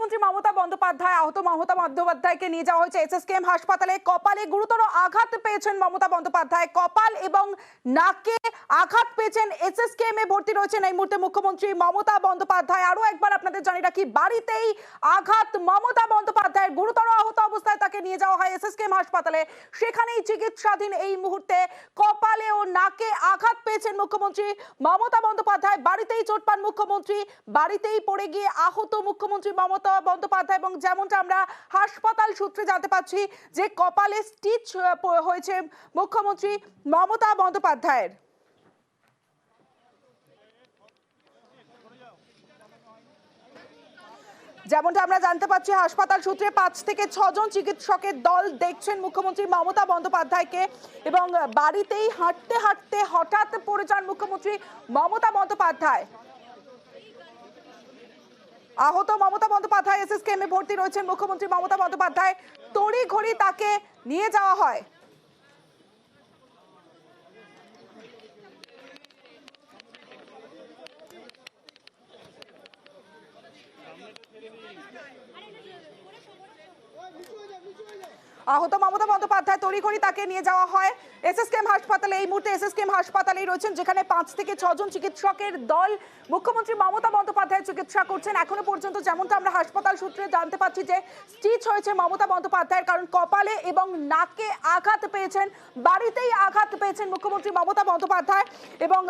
মুখ্যমন্ত্রী মমতা বন্দ্যোপাধ্যায় আহত মমতা বন্দ্যোপাধ্যায়কে নিয়ে যাওয়া হয়েছে এসএসকেএম হাসপাতালে। কপালে গুরুতর আঘাত পেয়েছেন মমতা বন্দ্যোপাধ্যায়, কপাল এবং নাকে আঘাত পেয়েছেন। এসএসকেএম এ ভর্তি রয়েছেন এই মুহূর্তে মুখ্যমন্ত্রী মমতা বন্দ্যোপাধ্যায়। আরো একবার আপনাদের জানিয়ে রাখি, বাড়িতেই আঘাত মমতা বন্দ্যোপাধ্যায়, গুরুতর আহত অবস্থায় তাকে নিয়ে যাওয়া হয় এসএসকেএম হাসপাতালে। সেখানেই চিকিৎসাধীন এই মুহূর্তে। কপালে ও নাকে আঘাত পেয়েছেন মুখ্যমন্ত্রী মমতা বন্দ্যোপাধ্যায়। বাড়িতেই চোট পান মুখ্যমন্ত্রী, বাড়িতেই পড়ে গিয়ে আহত মুখ্যমন্ত্রী মমতা বন্দ্যোপাধ্যায়। এবং যেমনটা আমরা হাসপাতাল সূত্রে জানতে পাচ্ছি যে কপালে স্টিচ হয়েছে মুখ্যমন্ত্রী মমতা বন্দ্যোপাধ্যায়ের। যেমনটা আমরা জানতে পাচ্ছি হাসপাতাল সূত্রে 5 থেকে 6 জন চিকিৎসকের দল দেখছেন মুখ্যমন্ত্রী মমতা বন্দ্যোপাধ্যায়কে। এবং বাড়িতেই হাঁটতে হাঁটতে হঠাৎ পড়ে যান মুখ্যমন্ত্রী মমতা বন্দ্যোপাধ্যায়। আহত মমতা বন্দ্যোপাধ্যায় এসএসকেএম এ ভর্তি রয়েছেন মুখ্যমন্ত্রী মমতা বন্দ্যোপাধ্যায়। তড়িঘড়ি তাকে নিয়ে যাওয়া হয়। আহত মমতা বন্দ্যোপাধ্যায় তড়িঘড়ি তাকে নিয়ে যাওয়া হয় এসএসকেএম হাসপাতালে। এই মুহূর্তে এসএসকেএম হাসপাতালেই রয়েছেন, যেখানে 5 থেকে 6 জন চিকিৎসকের দল মুখ্যমন্ত্রী মমতা বন্দ্যোপাধ্যায়ের চিকিৎসা করছেন। এখনো পর্যন্ত যেমনটা আমরা হাসপাতাল সূত্রে জানতে পাচ্ছি যে স্টিচ হয়েছে মমতা বন্দ্যোপাধ্যায়ের, কারণ কপালে এবং নাকে আঘাত পেয়েছেন। বাড়িতেই আঘাত পেয়েছেন মুখ্যমন্ত্রী মমতা বন্দ্যোপাধ্যায়। এবং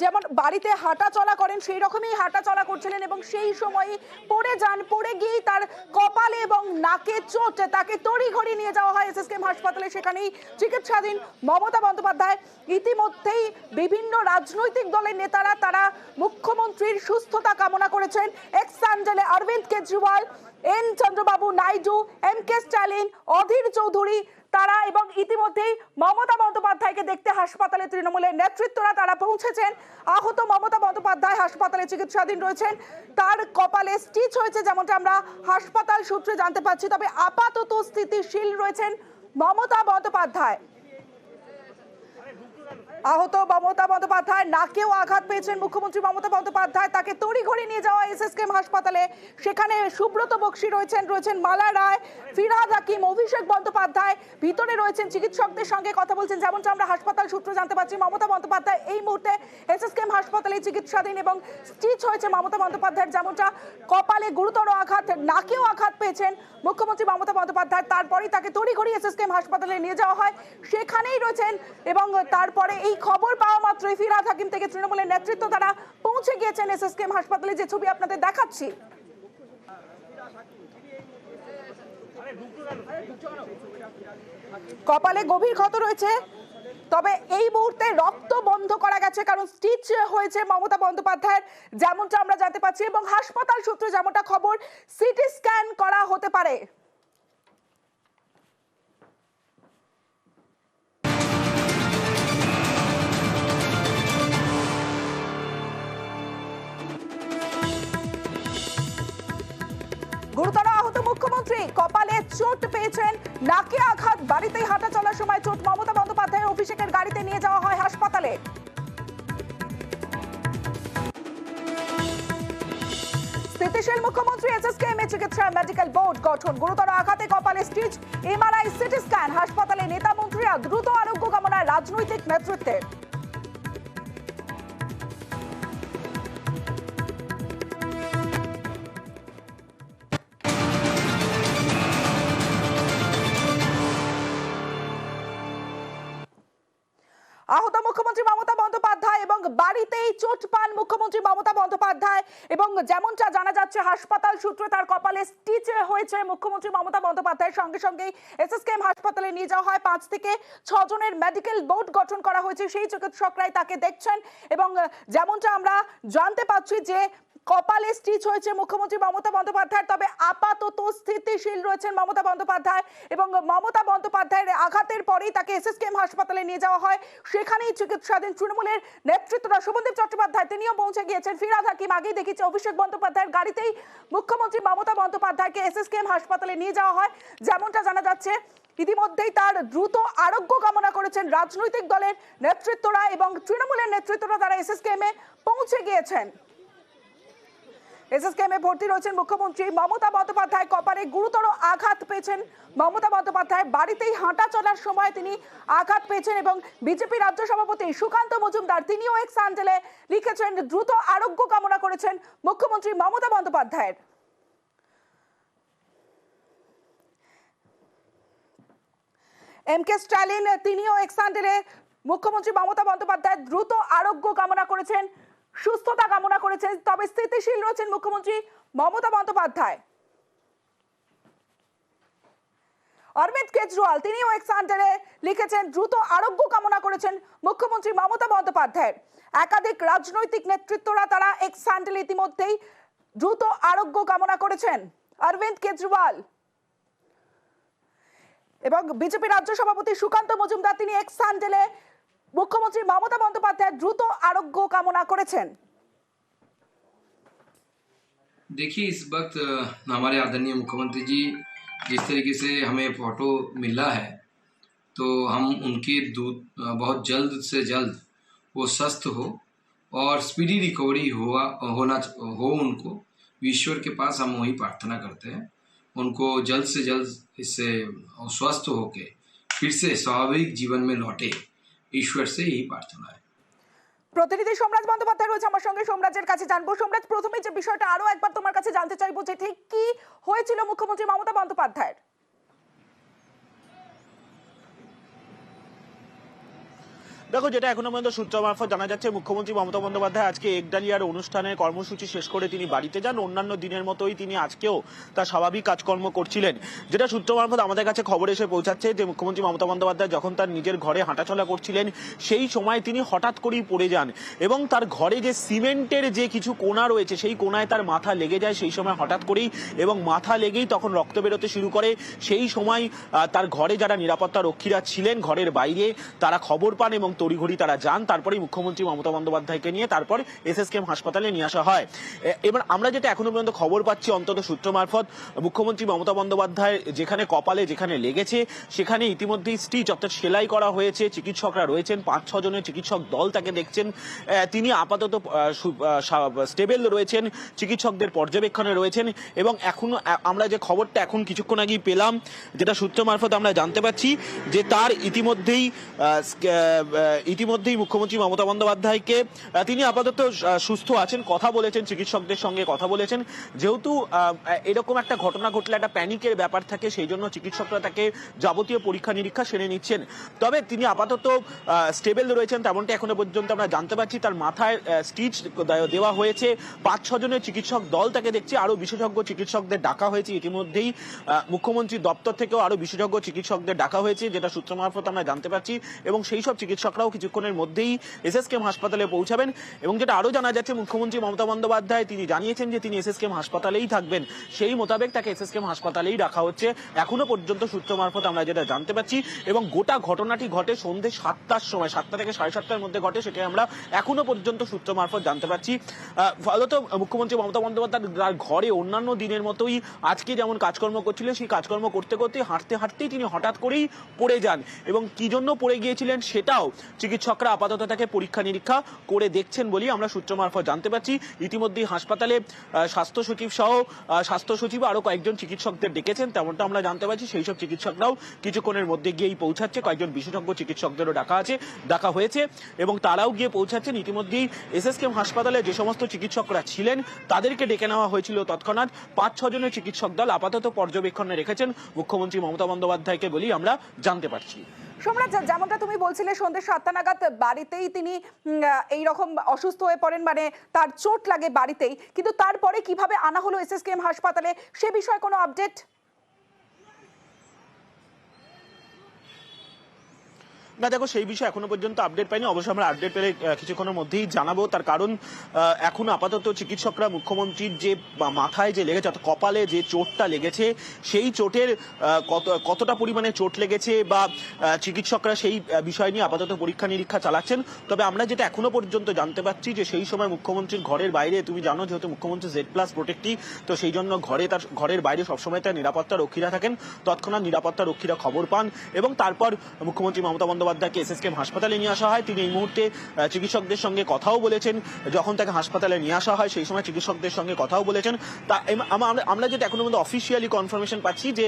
যেমন বাড়িতে হাঁটা চলা করেন সেই রকমই হাঁটা চলা করছিলেন এবং সেই সময়ই পড়ে যান। পড়ে গিয়েই তার কপালে এবং নাকে চোট, তাকে তড়িঘড়ি নিয়ে যাওয়া হয় এসএসকেএম হাসপাতালে। সেখানেই চিকিৎসাধীন মমতা বন্দ্যোপাধ্যায়। ইতিমধ্যেই বিভিন্ন রাজনৈতিক দলের নেতারা তারা মুখ্যমন্ত্রীর সুস্থতা কামনা করেছেন। এক্স স্যান্ডেলে Arvind Kejriwal, N Chandrababu Naidu, M K Stalin, Adhir Chowdhury তারা এবং ইতিমধ্যেই মমতা বন্দ্যোপাধ্যায়কে দেখতে হাসপাতালে তৃণমূলের নেতৃত্বরা তারা পৌঁছেছেন। আহত মমতা বন্দ্যোপাধ্যায় হাসপাতালে চিকিৎসাধীন রয়েছেন। তার কপালে স্টিচ হয়েছে যেমনটা আমরা হাসপাতাল সূত্রে জানতে পাচ্ছি। তবে আপাতত স্থিতিশীল রয়েছেন মমতা বন্দ্যোপাধ্যায়। আহত মমতা বন্দ্যোপাধ্যায় নাকেও আঘাত পেয়েছেন মুখ্যমন্ত্রী মমতা বন্দ্যোপাধ্যায়। তাকে তড়িঘড়ি নিয়ে যাওয়া এসএসকেএম হাসপাতালে। সেখানে সুব্রত বক্সী রয়েছেন মালা রায়, ফিরহাদ হাকিম, অভিষেক বন্দ্যোপাধ্যায় ভিতরে রয়েছেন, চিকিৎসকদের সঙ্গে কথা বলছেন। যেমনটা আমরা হাসপাতাল সূত্র জানতে পাচ্ছি মমতা বন্দ্যোপাধ্যায় এই মুহূর্তে এসএসকেএম হাসপাতালে চিকিৎসাধীন এবং স্টিচ হয়েছে মমতা বন্দ্যোপাধ্যায়ের। যেমনটা কপালে গুরুতর আঘাত, নাকেও আঘাত পেয়েছেন মুখ্যমন্ত্রী মমতা বন্দ্যোপাধ্যায়। তারপরেই তাকে তড়িঘড়ি এসএসকেএম হাসপাতালে নিয়ে যাওয়া হয়। সেখানেই রয়েছেন এবং তারপরে এই খবর পাওয়া মাত্রই ফিরহাদ হাকিম থেকে তৃণমূলের নেতৃত্ব তারা পৌঁছে গিয়েছেন এসএসকেএম হাসপাতালে, যে ছবি আপনাদের দেখাচ্ছি। কপালে গভীর ক্ষত রয়েছে, তবে এই মুহূর্তে রক্ত বন্ধ করা গেছে, কারণ স্টিচ হয়েছে মমতা বন্দ্যোপাধ্যায়ের যেমনটা আমরা জানতে পাচ্ছি। এবং হাসপাতাল সূত্রে যেমনটা খবর, সিটি স্ক্যান করা হতে পারে। গুরুতর আহত মুখ্যমন্ত্রী, কপালে চোট পেয়েছেন, নাকে আঘাত, বাড়িতেই হাঁটা চলার সময় চোট। মমতা বন্দ্যোপাধ্যায় অভিষেকের গাড়িতে নিয়ে যাওয়া হয় হাসপাতালে। স্থিতিশীল মুখ্যমন্ত্রী, এসএসকেএম এ চিকিৎসা মেডিকেল বোর্ড গঠন। গুরুতর আঘাতে কপালে স্টিচ, এমআরআই, সিটি স্ক্যান। হাসপাতালে নেতা মন্ত্রীরা দ্রুত আরোগ্য কামনায় রাজনৈতিক নেতৃত্বের। আহত মুখ্যমন্ত্রী মমতা বন্দ্যোপাধ্যায় এবং বাড়িতেই চোট পান মুখ্যমন্ত্রী মমতা বন্দ্যোপাধ্যায়। এবং যেমনটা জানা যাচ্ছে হাসপাতাল সূত্রে তার কপালে স্টিচ হয়েছে মুখ্যমন্ত্রী মমতা বন্দ্যোপাধ্যায়ের। সঙ্গে সঙ্গেই এসএসকেএম হাসপাতালে নিয়ে যাওয়া হয়। 5 থেকে 6 জনের মেডিকেল বোর্ড গঠন করা হয়েছে, সেই চিকিৎসকরাই তাকে দেখছেন। এবং যেমনটা আমরা জানতে পাচ্ছি যে কপালে স্টিচ হয়েছে মুখ্যমন্ত্রী মমতা বন্দ্যোপাধ্যায়, তবে আপাতত স্থিতিশীল রয়েছেন মমতা বন্দ্যোপাধ্যায়। এবং মমতা বন্দ্যোপাধ্যায়ের আঘাতের পরেই তাকে এসএসকেএম হাসপাতালে নিয়ে যাওয়া হয়। সেখানেই চিকিৎসাধীন তৃণমূলের নেতৃত্বরা, শুভদীপ চট্টোপাধ্যায় তিনিও পৌঁছে গিয়েছেন। ফিরহাদ হাকিম আগেই দেখেছে, অভিষেক বন্দ্যোপাধ্যায়ের গাড়িতেই মুখ্যমন্ত্রী মমতা বন্দ্যোপাধ্যায়কে এসএসকেএম হাসপাতালে নিয়ে যাওয়া হয়। যেমনটা জানা যাচ্ছে ইতিমধ্যেই তার দ্রুত আরোগ্য কামনা করেছেন রাজনৈতিক দলের নেতৃত্বরা এবং তৃণমূলের নেতৃত্বরা, তারা এসএসকেএম এ পৌঁছে গিয়েছেন। এসএসকেএমে ভর্তি রয়েছেন মুখ্যমন্ত্রী মমতা বন্দ্যোপাধ্যায়। কপালে গুরুতর আঘাত পেয়েছেন মমতা বন্দ্যোপাধ্যায়। বাড়িতেই হাঁটা চলার সময় তিনি আঘাত পেয়েছেন এবং বিজেপি রাজ্য সভাপতি সুকান্ত মজুমদার তিনিও এক্স হ্যান্ডেলে লিখেছেন দ্রুত আরোগ্য কামনা করেছেন মুখ্যমন্ত্রী মমতা বন্দ্যোপাধ্যায়ের। এমকে স্ট্যালিন তিনিও এক্স হ্যান্ডেলে মুখ্যমন্ত্রী মমতা বন্দ্যোপাধ্যায়ের দ্রুত আরোগ্য কামনা করেছেন, সুস্থতা কামনা করেছেন। তবে স্থিতিশীল রয়েছেন মুখ্যমন্ত্রী মমতা বন্দ্যোপাধ্যায়। অরবিন্দ কেজরিওয়াল তিনিও এক্স হ্যান্ডেলে লিখেছেন দ্রুত আরোগ্য কামনা করেছেন মুখ্যমন্ত্রী মমতা বন্দ্যোপাধ্যায়ের। একাধিক রাজনৈতিক নেতৃত্বরা তারা এক্স হ্যান্ডেলে ইতিমধ্যেই দ্রুত আরোগ্য কামনা করেছেন। অরবিন্দ কেজরিওয়াল এবং বিজেপি রাজ্য সভাপতি সুকান্ত মজুমদার তিনি এক্স হ্যান্ডেলে মুখ্যমন্ত্রী মমতা বন্দ্যোপাধ্যায় দ্রুত आरोग्य कामना करेছেন। देखिए, इस वक्त हमारे आदरणीय मुख्यमंत्री जी जिस तरीके से हमें फोटो मिला है, तो हम उनके बहुत जल्द से जल्द वो स्वस्थ हो और स्पीडी रिकवरी हो उनको। ईश्वर के पास हम वही प्रार्थना करते हैं, उनको जल्द से जल्द इससे स्वस्थ होके फिर से स्वाभाविक जीवन में लौटे, ईश्वर से यही प्रार्थना है। প্রতিনিধি সোমরাজ বন্দ্যোপাধ্যায় রয়েছে আমার সঙ্গে, সোমরাজের কাছে জানবো। সোমরাজ, প্রথমে যে বিষয়টা আরো একবার তোমার কাছে জানতে চাইবো যে ঠিক কি হয়েছিল মুখ্যমন্ত্রী মমতা বন্দ্যোপাধ্যায়ের? দেখো, যেটা এখনো পর্যন্ত সূত্র মারফত জানা যাচ্ছে, মুখ্যমন্ত্রী মমতা বন্দ্যোপাধ্যায় আজকে একডালিয়ার অনুষ্ঠানের কর্মসূচি শেষ করে তিনি বাড়িতে যান। অন্যান্য দিনের মতোই তিনি আজকেও তার স্বাভাবিক কাজকর্ম করছিলেন। যেটা সূত্র মারফত আমাদের কাছে খবর এসে পৌঁছাচ্ছে যে মুখ্যমন্ত্রী মমতা বন্দ্যোপাধ্যায় যখন তার নিজের ঘরে হাঁটাচলা করছিলেন সেই সময় তিনি হঠাৎ করেই পড়ে যান এবং তার ঘরে যে সিমেন্টের যে কিছু কোণা রয়েছে সেই কোণায় তার মাথা লেগে যায় সেই সময় হঠাৎ করেই, এবং মাথা লেগেই তখন রক্ত বেরোতে শুরু করে। সেই সময় তার ঘরে যারা নিরাপত্তা রক্ষীরা ছিলেন ঘরের বাইরে তারা খবর পান এবং তড়িঘড়ি তারা যান। তারপরেই মুখ্যমন্ত্রী মমতা বন্দ্যোপাধ্যায়কে নিয়ে তারপর এসএসকেএম হাসপাতালে নিয়ে আসা হয়। এবার আমরা যেটা এখনো পর্যন্ত খবর পাচ্ছি অন্তত সূত্র মারফত, মুখ্যমন্ত্রী মমতা বন্দ্যোপাধ্যায় যেখানে কপালে যেখানে লেগেছে সেখানে ইতিমধ্যেই স্টিচ অর্থাৎ সেলাই করা হয়েছে। চিকিৎসকরা রয়েছেন, 5-6 জনের চিকিৎসক দল তাকে দেখছেন। তিনি আপাতত স্টেবল রয়েছেন, চিকিৎসকদের পর্যবেক্ষণে রয়েছেন। এবং এখনো আমরা যে খবরটা এখন কিছুক্ষণ আগেই পেলাম, যেটা সূত্র মারফত আমরা জানতে পারছি যে তার ইতিমধ্যেই মুখ্যমন্ত্রী মমতা বন্দ্যোপাধ্যায়কে তিনি আপাতত সুস্থ আছেন, কথা বলেছেন, চিকিৎসকদের সঙ্গে কথা বলেছেন। যেহেতু এরকম একটা ঘটনা ঘটলে একটা প্যানিকের ব্যাপার থাকে, সেই জন্য চিকিৎসকরা তাকে যাবতীয় পরীক্ষা নিরীক্ষা সেরে নিচ্ছেন। তবে তিনি আপাতত স্টেবল রয়েছেন তেমনটা এখনো পর্যন্ত আমরা জানতে পারছি। তার মাথায় স্টিচ দেওয়া হয়েছে, 5-6 জনের চিকিৎসক দল তাকে দেখছে। আরো বিশেষজ্ঞ চিকিৎসকদের ডাকা হয়েছে ইতিমধ্যেই, মুখ্যমন্ত্রীর দপ্তর থেকেও আরো বিশেষজ্ঞ চিকিৎসকদের ডাকা হয়েছে, যেটা সূত্র মারফত আমরা জানতে পারছি। এবং সেই সব চিকিৎসকরাও কিছুক্ষণের মধ্যেই এসএসকেএম হাসপাতালে পৌঁছাবেন। এবং যেটা আরো জানা যাচ্ছে, মুখ্যমন্ত্রী মমতা বন্দ্যোপাধ্যায় তিনি জানিয়েছেন যে তিনি এসএসকেএম হাসপাতালেই থাকবেন, সেই মোতাবেক তাকে এসএসকেএম হাসপাতালেই রাখা হচ্ছে এখনো পর্যন্ত সূত্র মারফত আমরা যেটা জানতে পারছি। এবং গোটা ঘটনাটি ঘটে সন্ধ্যে 7টার সময়, 7টা থেকে 7:30টার মধ্যে ঘটে, সেটা আমরা এখনো পর্যন্ত সূত্র মারফত জানতে পারছি। ফলত মুখ্যমন্ত্রী মমতা বন্দ্যোপাধ্যায় ঘরে অন্যান্য দিনের মতোই আজকে যেমন কাজকর্ম করছিলেন, সেই কাজকর্ম করতে করতে হাঁটতে হাঁটতেই তিনি হঠাৎ করেই পড়ে যান। এবং কি জন্য পড়ে গিয়েছিলেন সেটাও চিকিৎসকরা আপাতত তাকে পরীক্ষা নিরীক্ষা করে দেখছেন বলেই আমরা সূত্র মারফত জানতে পারছি। ইতিমধ্যেই হাসপাতালে স্বাস্থ্য সচিব সহ স্বাস্থ্য সচিব আরো কয়েকজন চিকিৎসকদের ডেকেছেন তেমনটা আমরা জানতে পারছি। সেই সব চিকিৎসকরাও কিছুক্ষণের মধ্যে গিয়েই পৌঁছাচ্ছে, কয়েকজন বিশেষজ্ঞ চিকিৎসকদেরও ডাকা হয়েছে এবং তারাও গিয়ে পৌঁছাচ্ছেন। ইতিমধ্যেই এসএসকেএম হাসপাতালে যে সমস্ত চিকিৎসকরা ছিলেন তাদেরকে ডেকে নেওয়া হয়েছিল তৎক্ষণাৎ। 5-6 জনের চিকিৎসক দল আপাতত পর্যবেক্ষণে রেখেছেন মুখ্যমন্ত্রী মমতা বন্দ্যোপাধ্যায়কে বলেই আমরা জানতে পারছি। সোমরাজ, যেমনটা তুমি বলছিলে সন্ধ্যে 7টা নাগাদ বাড়িতেই তিনি এইরকম অসুস্থ হয়ে পড়েন, মানে তার চোট লাগে বাড়িতেই, কিন্তু তারপরে কিভাবে আনা হলো এসএসকেএম হাসপাতালে সে বিষয়ে কোনো আপডেট? না দেখো, সেই বিষয়ে এখনো পর্যন্ত আপডেট পাইনি। অবশ্যই আমরা আপডেট পেলে কিছুক্ষণের মধ্যেই জানাবো। তার কারণ এখন আপাতত চিকিৎসকরা মুখ্যমন্ত্রীর যে মাথায় যে লেগেছে অর্থাৎ কপালে যে চোটটা লেগেছে সেই চোটের কতটা পরিমাণে চোট লেগেছে বা চিকিৎসকরা সেই বিষয় নিয়ে আপাতত পরীক্ষা নিরীক্ষা চালাচ্ছেন। তবে আমরা যেটা এখনো পর্যন্ত জানতে পারছি যে সেই সময় মুখ্যমন্ত্রীর ঘরের বাইরে, তুমি জানো যেহেতু মুখ্যমন্ত্রী Z+ প্রোটেক্টি, তো সেই জন্য তার ঘরের বাইরে সবসময় তার নিরাপত্তা রক্ষীরা থাকেন। তৎক্ষণাৎ নিরাপত্তা রক্ষীরা খবর পান এবং তারপর মুখ্যমন্ত্রী মমতা বন্দ্যোপাধ্যায় বন্দ্যোপাধ্যায়কে এসএসকেএম হাসপাতালে নিয়ে আসা হয়। তিনি এই মুহূর্তে চিকিৎসকদের সঙ্গে কথাও বলেছেন। যখন তাকে হাসপাতালে নিয়ে আসা হয় সেই সময় চিকিৎসকদের সঙ্গে কথাও বলেছেন। তা আমরা যেটা এখনো পর্যন্ত অফিসিয়ালি কনফার্মেশন পাচ্ছি যে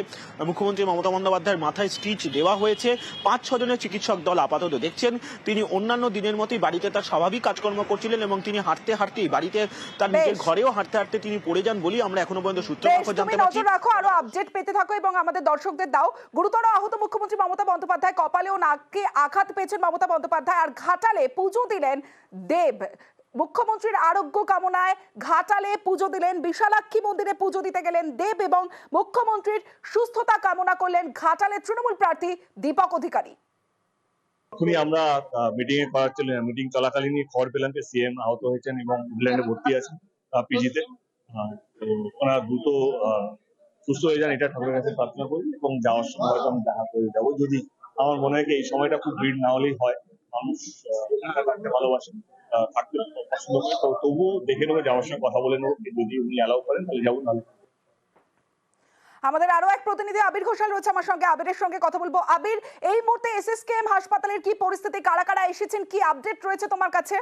মুখ্যমন্ত্রী মমতা বন্দ্যোপাধ্যায়ের মাথায় স্টিচ দেওয়া হয়েছে। 5-6 জনের চিকিৎসক দল আপাতত দেখছেন। তিনি অন্যান্য দিনের মতোই বাড়িতে তার স্বাভাবিক কাজকর্ম করছিলেন এবং তিনি হাঁটতে হাঁটতেই বাড়িতে তার নিজের ঘরেও হাঁটতে হাঁটতে তিনি পড়ে যান বলি আমরা এখনো পর্যন্ত সূত্র মারফত জানতে পারছি। নজর রাখো, আরো আপডেট পেতে থাকো এবং আমাদের দর্শকদের দাও। গুরুতর আহত মুখ্যমন্ত্রী মমতা বন্দ্যোপাধ্যায়, কপালে ও নাকে আঘাত পেয়েছেন মমতা বন্দ্যোপাধ্যায়। আর ঘাটালে পুজো দিলেন দেব। মুখ্যমন্ত্রীর আরোগ্য কামনায় ঘাটালে পুজো দিলেন, বিশালাক্ষী মন্দিরে পুজো দিতে গেলেন দেব এবং মুখ্যমন্ত্রীর সুস্থতা কামনা করলেন ঘাটালের তৃণমূল প্রার্থী দীপক অধিকারী। এখনই আমরা মিটিং চলাকালীনই খবর পেলাম যে সিএম আহত হয়েছেন এবং ইংল্যান্ডে ভর্তি আছেন পিজিতে। তো ওনারা দ্রুত সুস্থ হয়ে যান এটা ঠাকুরের কাছে প্রার্থনা করি এবং যাওয়ার সময় হয়তো আমি দেখা করে যাবো। যদি আমার মনে হয় এই সময়টা খুব ভিড় না হলেই হয়, মানুষ থাকতে ভালোবাসেন, থাকতে পছন্দ করে, তো তবুও দেখে নেবো, যাওয়ার সময় কথা বলে নেবো, যদি উনি অ্যালাউ করেন তাহলে যাবো, নাহলে। আমাদের আরো এক প্রতিনিধি আবির ঘোষাল রয়েছে আমার সঙ্গে, আবিরের সঙ্গে কথা বলবো। আবির, এই মুহূর্তে এসএসকেএম হাসপাতালের কি পরিস্থিতি, কারা কারা এসেছেন, কি আপডেট রয়েছে তোমার কাছে?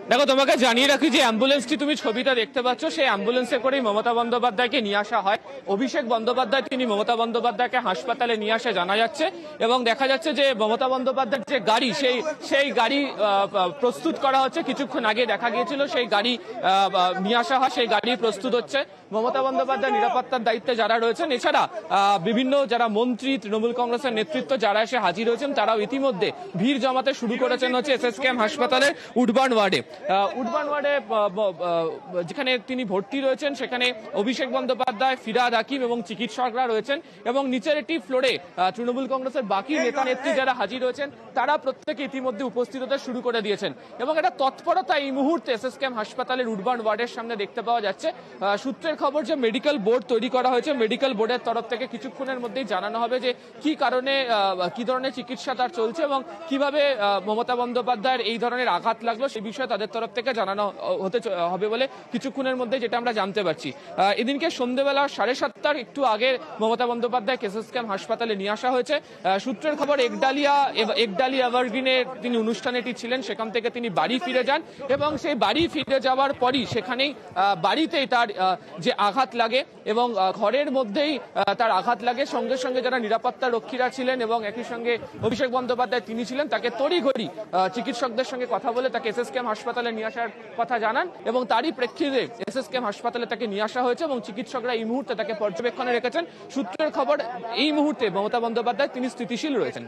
দেখো, তোমাকে জানিয়ে রাখি যে অ্যাম্বুলেন্সটি তুমি ছবিটা দেখতে পাচ্ছ, সেই অ্যাম্বুলেন্সে করেই মমতা বন্দ্যোপাধ্যায়কে নিয়ে আসা হয়। অভিষেক বন্দ্যোপাধ্যায় তিনি মমতা বন্দ্যোপাধ্যায়কে হাসপাতালে নিয়ে আসে জানা যাচ্ছে এবং দেখা যাচ্ছে যে মমতা বন্দ্যোপাধ্যায়ের যে গাড়ি সেই গাড়ি প্রস্তুত করা হচ্ছে। কিছুক্ষণ আগে দেখা গিয়েছিল সেই গাড়ি নিয়ে আসা হয়, সেই গাড়ি প্রস্তুত হচ্ছে। মমতা বন্দ্যোপাধ্যায় নিরাপত্তার দায়িত্বে যারা রয়েছেন, এছাড়া বিভিন্ন যারা মন্ত্রী, তৃণমূল কংগ্রেসের নেতৃত্ব যারা এসে হাজির হয়েছেন, তারাও ইতিমধ্যে ভিড় জমাতে শুরু করেছেন হচ্ছে এসএসকেএম হাসপাতালের উডবার্ন ওয়ার্ডে। যেখানে তিনি ভর্তি রয়েছেন সেখানে অভিষেক বন্দ্যোপাধ্যায়, ফিরহাদ হাকিম এবং চিকিৎসকরা রয়েছেন এবং নিচের একটি ফ্লোরে তৃণমূল কংগ্রেসের বাকি নেতা নেত্রী যারা হাজির হয়েছেন তারা প্রত্যেকে ইতিমধ্যে উপস্থিত হতে শুরু করে দিয়েছেন এবং এটা তৎপরতা এই মুহূর্তে এসএসকেএম হাসপাতালের উডবার্ন ওয়ার্ডের সামনে দেখতে পাওয়া যাচ্ছে। সূত্রের খবর যে মেডিকেল বোর্ড তৈরি করা হয়েছে, মেডিকেল বোর্ডের তরফ থেকে কিছুক্ষণের মধ্যেই জানানো হবে যে কি কারণে কি ধরনের চিকিৎসা তার চলছে এবং কিভাবে মমতা বন্দ্যোপাধ্যায়ের এই ধরনের আঘাত লাগলো সেই বিষয়ে তাদের তরফ থেকে জানানো হতে হবে বলে কিছুক্ষণের মধ্যে যেটা আমরা জানতে পারছি। এদিনকে সন্ধ্যেবেলা 7:30 একটু আগে মমতা বন্দ্যোপাধ্যায় এসএসকেএম হাসপাতালে নিয়ে আসা হয়েছে। সূত্রের খবর একডালিয়া এভারগ্রিনে তিনি অনুষ্ঠানেটি ছিলেন, সেখান থেকে তিনি বাড়ি ফিরে যান এবং সেই বাড়ি ফিরে যাওয়ার পরই সেখানেই বাড়িতেই তার যে আঘাত লাগে এবং ঘরের মধ্যেই তার আঘাত লাগে। সঙ্গে সঙ্গে যারা নিরাপত্তা রক্ষীরা ছিলেন এবং একই সঙ্গে অভিষেক বন্দ্যোপাধ্যায় তিনি ছিলেন, তাকে তড়িঘড়ি চিকিৎসকদের সঙ্গে কথা বলে তাকে এসএসকেএম হাসপাতালে নিয়ে আসার কথা জানান এবং তারই প্রেক্ষিতে এসএসকেএম হাসপাতালে তাকে নিয়ে আসা হয়েছে এবং চিকিৎসকরা এই মুহূর্তে তাকে পর্যবেক্ষণে রেখেছেন। সূত্রের খবর এই মুহূর্তে মমতা বন্দ্যোপাধ্যায় তিনি স্থিতিশীল রয়েছেন।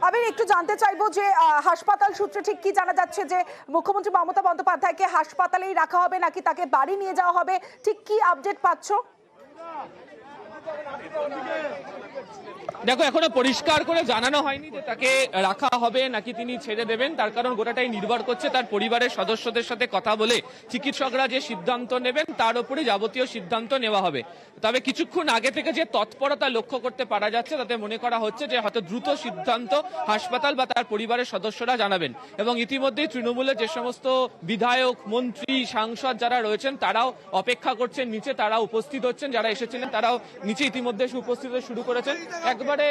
আমি একটু জানতে চাইবো যে হাসপাতাল সূত্রে ঠিক কি জানা যাচ্ছে, যে মুখ্যমন্ত্রী মমতা বন্দ্যোপাধ্যায়কে হাসপাতালেই রাখা হবে নাকি তাকে বাড়ি নিয়ে যাওয়া হবে, ঠিক কি আপডেট পাচ্ছ? দেখো, এখনো পরিষ্কার করে জানানো হয়নি যে তাকে রাখা হবে নাকি তিনি ছেড়ে দেবেন। তার কারণ গোটাটাই নির্ভর করছে তার পরিবারের সদস্যদের সাথে কথা বলে চিকিৎসকরা যে সিদ্ধান্ত নেবেন তার উপরে যাবতীয় সিদ্ধান্ত নেওয়া হবে। তবে কিছুক্ষণ আগে থেকে যে তৎপরতা লক্ষ্য করতে পারা যাচ্ছে তাতে মনে করা হচ্ছে যে হয়তো দ্রুত সিদ্ধান্ত হাসপাতাল বা তার পরিবারের সদস্যরা জানাবেন এবং ইতিমধ্যেই তৃণমূলের যে সমস্ত বিধায়ক, মন্ত্রী, সাংসদ যারা রয়েছেন তারাও অপেক্ষা করছেন নিচে, তারা উপস্থিত হচ্ছেন, যারা এসেছিলেন তারাও নিচে ইতিমধ্যে উপস্থিত হতে শুরু করেছেন। একবারে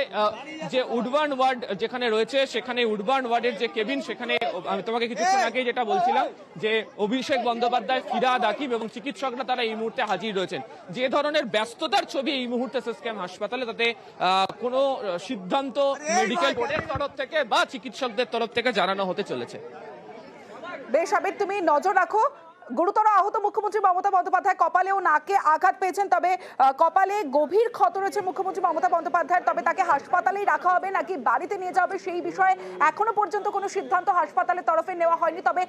যে উডবার্ন ওয়ার্ড যেখানে রয়েছে সেখানে উডবার্ন ওয়ার্ডের যে কেবিন, সেখানে আমি তোমাকে কিছুক্ষণ আগে যেটা বলছিলাম যে অভিষেক বন্দ্যোপাধ্যায়, ফিরহাদ হাকিম এবং চিকিৎসকরা তারা এই মুহূর্তে হাজির রয়েছেন। যে ধরনের ব্যস্ততার ছবি এই মুহূর্তে এসএসকেএম হাসপাতালে, তাতে কোনো সিদ্ধান্ত মেডিকেল বোর্ডের তরফ থেকে বা চিকিৎসকদের তরফ থেকে জানানো হতে চলেছে। বেশ আবির, তুমি নজর রাখো। গুরুতর আহত মুখ্যমন্ত্রী মমতা বন্দ্যোপাধ্যায়, কপালে ও নাকে আঘাত পেয়েছেন, তবে কপালে গভীর ক্ষত রয়েছে মুখ্যমন্ত্রী মমতা বন্দ্যোপাধ্যায়ের। তবে তাকে হাসপাতালেই রাখা হবে নাকি বাড়িতে নিয়ে যাওয়া হবে সেই বিষয়ে এখনো পর্যন্ত কোনো সিদ্ধান্ত হাসপাতালের তরফে নেওয়া হয়নি। তবে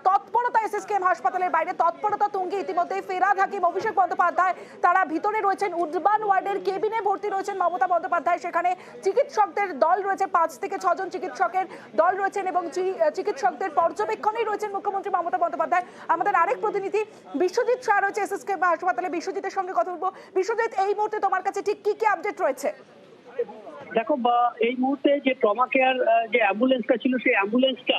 তৎপরতা এসএসকেএম হাসপাতালের বাইরে তৎপরতা তুঙ্গে ইতিমধ্যে ফিরহাদ হাকিম, অভিষেক বন্দ্যোপাধ্যায় তারা ভিতরে রয়েছেন। উডবার্ন ওয়ার্ডের কেবিনে ভর্তি রয়েছেন মমতা বন্দ্যোপাধ্যায়, সেখানে চিকিৎসকদের দল রয়েছে, 5 থেকে 6 জন চিকিৎসকের দল রয়েছেন এবং চিকিৎসকদের পর্যবেক্ষণেই রয়েছেন মুখ্যমন্ত্রী মমতা বন্দ্যোপাধ্যায়। আমাদের আরেক প্রতিনিধি বিশ্বজিৎ শাহ রয়েছে এসএসকেএম হাসপাতালে, বিশ্বজিতের সঙ্গে কথা বলবো। বিশ্বজিৎ, এই মুহূর্তে তোমার কাছে ঠিক কি কি আপডেট রয়েছে? দেখো, এই মুহূর্তে যে ট্রমা কেয়ার যে অ্যাম্বুলেন্সটা ছিল সেই অ্যাম্বুলেন্সটা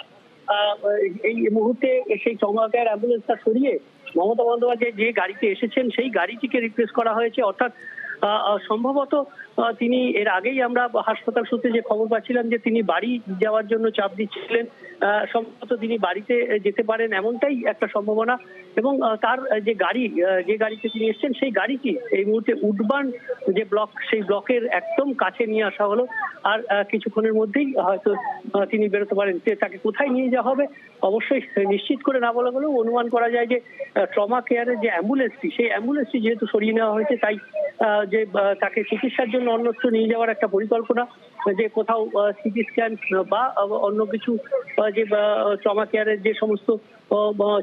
এই মুহূর্তে সেই ট্রমা কেয়ার অ্যাম্বুলেন্সটা সরিয়ে মমতা বন্দ্যোপাধ্যায় যে গাড়িতে এসেছেন সেই গাড়িটিকে রিপ্লেস করা হয়েছে। অর্থাৎ সম্ভবত তিনি এর আগেই আমরা হাসপাতাল সূত্রে যে খবর পাচ্ছিলাম যে তিনি বাড়ি যাওয়ার জন্য চাপ দিচ্ছিলেন, সম্ভবত তিনি বাড়িতে যেতে পারেন এমনটাই একটা সম্ভাবনা। এবং তার যে গাড়িতে তিনি এসেছেন সেই গাড়িটি এই মুহূর্তে উডবান যে ব্লক, সেই ব্লকের একদম কাছে নিয়ে আসা হলো। আর কিছুক্ষণের মধ্যেই হয়তো তিনি বেরোতে পারেন। তাকে কোথায় নিয়ে যাওয়া হবে অবশ্যই নিশ্চিত করে না বলা গেলেও অনুমান করা যায় যে ট্রমা কেয়ারের যে অ্যাম্বুলেন্সটি, সেই অ্যাম্বুলেন্সটি যেহেতু সরিয়ে নেওয়া হয়েছে, তাই যে তাকে চিকিৎসার জন্য অন্যত্র নিয়ে যাওয়ার একটা পরিকল্পনা, যে কোথাও সিটি স্ক্যান বা অন্য কিছু যে ট্রমা কেয়ারের যে সমস্ত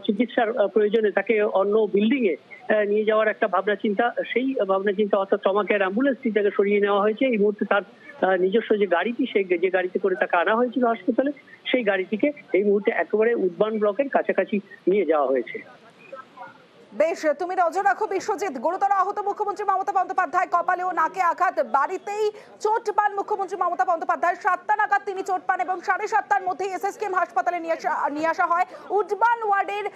চিকিৎসার প্রয়োজনে তাকে অন্য বিল্ডিং এ নিয়ে যাওয়ার একটা ভাবনা চিন্তা, সেই ভাবনা চিন্তা অর্থাৎ ট্রমা কেয়ার অ্যাম্বুলেন্সটি তাকে সরিয়ে নেওয়া হয়েছে। এই মুহূর্তে তার নিজস্ব যে গাড়িটি, সেই যে গাড়িতে করে তাকে আনা হয়েছিল হাসপাতালে, সেই গাড়িটিকে এই মুহূর্তে একেবারে উডবান ব্লকের কাছাকাছি নিয়ে যাওয়া হয়েছে। বেশ, তুমি নজর রাখো বিশ্বজিৎ। গুরুতর আহত মুখ্যমন্ত্রী মমতা বন্দ্যোপাধ্যায়, কপালে ও নাকে আঘাত, বাড়িতেই চোট পান মুখ্যমন্ত্রী মমতা বন্দ্যোপাধ্যায়। 7টা নাগাদ তিনি চোট পান এবং 7:30টার মধ্যেই এসএসকেএম হাসপাতালে নিয়ে আসা হয়। উডবান ওয়ার্ডের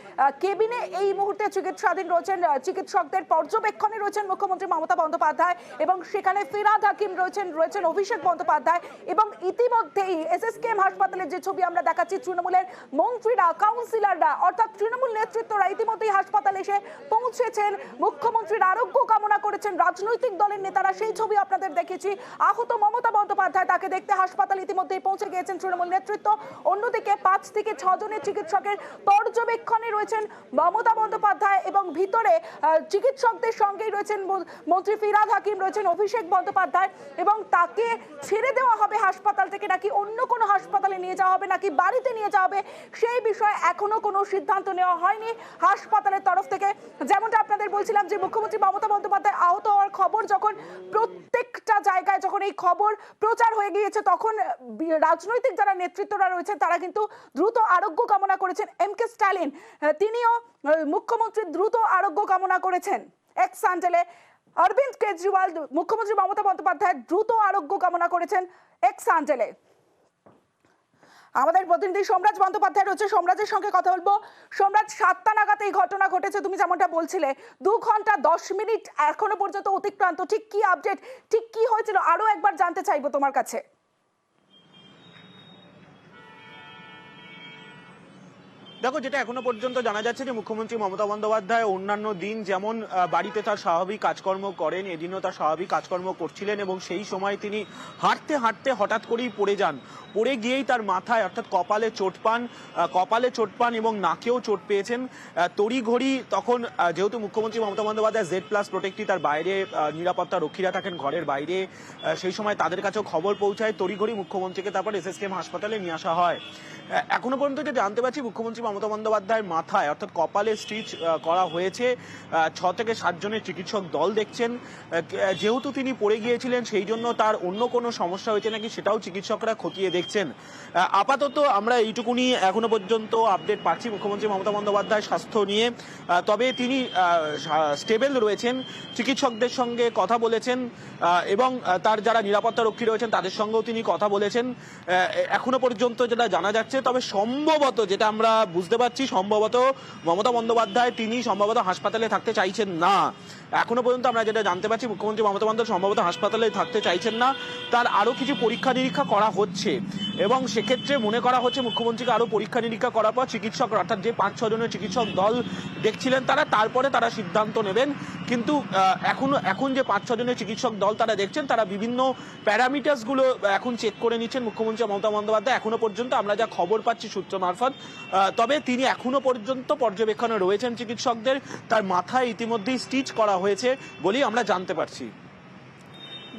কেবিনে এই মুহূর্তে চিকিৎসাধীন রয়েছেন, চিকিৎসকদের পর্যবেক্ষণে রয়েছেন মুখ্যমন্ত্রী মমতা বন্দ্যোপাধ্যায় এবং সেখানে ফিরহাদ হাকিম রয়েছেন অভিষেক বন্দ্যোপাধ্যায়। এবং ইতিমধ্যেই এসএসকেএম হাসপাতালের যে ছবি আমরা দেখাচ্ছি, তৃণমূলের মন্ত্রীরা, কাউন্সিলররা অর্থাৎ তৃণমূল নেতৃত্বরা ইতিমধ্যেই হাসপাতালে এসে পৌঁছেছেন, মুখ্যমন্ত্রীর আরোগ্য কামনা করেছেন। রাজনৈতিক দলের নেতারা, সেই ছবি আপনাদের দেখেছি। আহত মমতা বন্দ্যোপাধ্যায়, তাকে দেখতে হাসপাতালে ইতিমধ্যেই পৌঁছে গিয়েছেন তৃণমূল নেতৃত্ব। অন্যদিকে 5 থেকে 6 জনের চিকিৎসকের পর্যবেক্ষণে রয়েছেন মমতা বন্দ্যোপাধ্যায় এবং ভিতরে চিকিৎসকদের সঙ্গেই রয়েছেন মন্ত্রী ফিরহাদ হাকিম, রয়েছেন অভিষেক বন্দ্যোপাধ্যায়। এবং তাকে ছেড়ে দেওয়া হবে হাসপাতাল থেকে, নাকি অন্য কোনো হাসপাতালে নিয়ে যাওয়া হবে, নাকি বাড়িতে নিয়ে যাওয়া হবে, সেই বিষয়ে এখনো কোনো সিদ্ধান্ত নেওয়া হয়নি হাসপাতালের তরফ থেকে। যেমনটা আপনাদের বলছিলাম যে মুখ্যমন্ত্রী মমতা বন্দ্যোপাধ্যায় আহত হওয়ার খবর যখন প্রত্যেকটা জায়গায়, যখন এই খবর প্রচার হয়ে গিয়েছে, তখন রাজনৈতিক যারা নেতৃত্বরা রয়েছেন তারা কিন্তু দ্রুত আরোগ্য কামনা করেছেন। এমকে স্ট্যালিন, তিনিও মুখ্যমন্ত্রীর দ্রুত আরোগ্য কামনা করেছেন। এক স্যান্ডেলে অরবিন্দ কেজরিওয়াল মুখ্যমন্ত্রী মমতা বন্দ্যোপাধ্যায়ের দ্রুত আরোগ্য কামনা করেছেন এক স্যান্ডেলে। আমাদের প্রতিনিধি সোমরাজ বন্দ্যোপাধ্যায় রয়েছে, সোমরাজের সঙ্গে কথা বলবো। সোমরাজ, 7টা নাগাদ এই ঘটনা ঘটেছে, তুমি যেমনটা বলছিলে 2 ঘন্টা 10 মিনিট এখনো পর্যন্ত অতিক্রান্ত। ঠিক কি আপডেট, ঠিক কি হয়েছিল আরো একবার জানতে চাইবো তোমার কাছে। দেখো, যেটা এখনো পর্যন্ত জানা যাচ্ছে যে মুখ্যমন্ত্রী মমতা বন্দ্যোপাধ্যায় অন্যান্য দিন যেমন বাড়িতে তার স্বাভাবিক কাজকর্ম করেন, এদিনও তার স্বাভাবিক কাজকর্ম করছিলেন এবং সেই সময় তিনি হাঁটতে হাঁটতে হঠাৎ করেই পড়ে যান। পড়ে গিয়েই তার মাথায় অর্থাৎ কপালে চোট পান এবং নাকেও চোট পেয়েছেন। তড়িঘড়ি তখন যেহেতু মুখ্যমন্ত্রী মমতা বন্দ্যোপাধ্যায় Z+ প্রোটেক্টই তার বাইরে নিরাপত্তা রক্ষীরা থাকেন ঘরের বাইরে, সেই সময় তাদের কাছেও খবর পৌঁছায়। তড়িঘড়ি মুখ্যমন্ত্রীকে তারপর এসএসকেএম হাসপাতালে নিয়ে আসা হয়। এখনো পর্যন্ত যে জানতে পারছি, মুখ্যমন্ত্রী মমতা বন্দ্যোপাধ্যায়ের মাথায় অর্থাৎ কপালে স্টিচ করা হয়েছে। 6 থেকে 7 জনের চিকিৎসক দল দেখছেন। যেহেতু তিনি পড়ে গিয়েছিলেন, সেই জন্য তার অন্য কোনো সমস্যা হয়েছে নাকি সেটাও চিকিৎসকরা খতিয়ে দেখছেন। আপাতত আমরা এইটুকুনি এখনো পর্যন্ত আপডেট পাচ্ছি মুখ্যমন্ত্রী মমতা বন্দ্যোপাধ্যায় স্বাস্থ্য নিয়ে। তবে তিনি স্টেবল রয়েছেন, চিকিৎসকদের সঙ্গে কথা বলেছেন এবং তার যারা নিরাপত্তা রক্ষী রয়েছেন তাদের সঙ্গেও তিনি কথা বলেছেন এখনো পর্যন্ত যেটা জানা যাচ্ছে। তবে সম্ভবত, যেটা আমরা বুঝতে পারছি, সম্ভবত মমতা বন্দ্যোপাধ্যায় তিনি সম্ভবত হাসপাতালে থাকতে চাইছেন না। এখনো পর্যন্ত আমরা যেটা জানতে পারছি, মুখ্যমন্ত্রী মমতা বন্দ্যোপাধ্যায় সম্ভবত হাসপাতালে থাকতে চাইছেন না। তার আরো কিছু পরীক্ষা নিরীক্ষা করা হচ্ছে এবং সেক্ষেত্রে মনে করা হচ্ছে মুখ্যমন্ত্রীকে আরো পরীক্ষা নিরীক্ষা করার পর চিকিৎসকরা, অর্থাৎ যে 5-6 জনের চিকিৎসক দল দেখছিলেন তারপরে তারা সিদ্ধান্ত নেবেন। কিন্তু এখন যে 5-6 জনের চিকিৎসক দল তারা দেখছেন, তারা বিভিন্ন প্যারামিটার্স গুলো এখন চেক করে নিচ্ছেন মুখ্যমন্ত্রী মমতা বন্দ্যোপাধ্যায়। এখনো পর্যন্ত আমরা যা খবর পাচ্ছি সূত্র মারফত, তবে তিনি এখনো পর্যন্ত পর্যবেক্ষণে রয়েছেন চিকিৎসকদের। তার মাথায় ইতিমধ্যেই স্টিচ করা হয়েছে বলেই আমরা জানতে পারছি।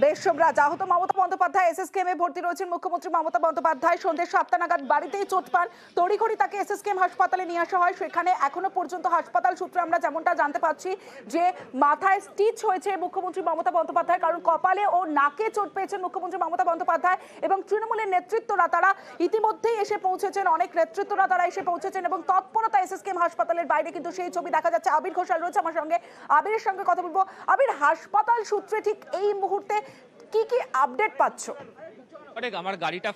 বেশ সোমরাজ, আহত মমতা বন্দ্যোপাধ্যায় এসএসকেএমে ভর্তি রয়েছেন মুখ্যমন্ত্রী মমতা বন্দ্যোপাধ্যায়। সন্ধ্যে 7টা নাগাদ বাড়িতেই চোট পান, তড়িঘড়ি তাকে এসএসকেএম হাসপাতালে নিয়ে আসা হয়। সেখানে এখনো পর্যন্ত হাসপাতাল সূত্রে আমরা যেমনটা জানতে পারছি যে মাথায় স্টিচ হয়েছে মুখ্যমন্ত্রী মমতা বন্দ্যোপাধ্যায়, কারণ কপালে ও নাকে চোট পেয়েছেন মুখ্যমন্ত্রী মমতা বন্দ্যোপাধ্যায়। এবং তৃণমূলের নেতৃত্বরা তারা ইতিমধ্যেই এসে পৌঁছেছেন, অনেক নেতৃত্বরা তারা এসে পৌঁছেছেন এবং তৎপরতা এসএসকেএম হাসপাতালের বাইরে কিন্তু সেই ছবি দেখা যাচ্ছে। আবির ঘোষাল রয়েছে আমার সঙ্গে, আবিরের সঙ্গে কথা বলবো। আবির, হাসপাতাল সূত্রে ঠিক এই মুহূর্তে কি কি আপডেট পাচ্ছ? আমার গাড়িটা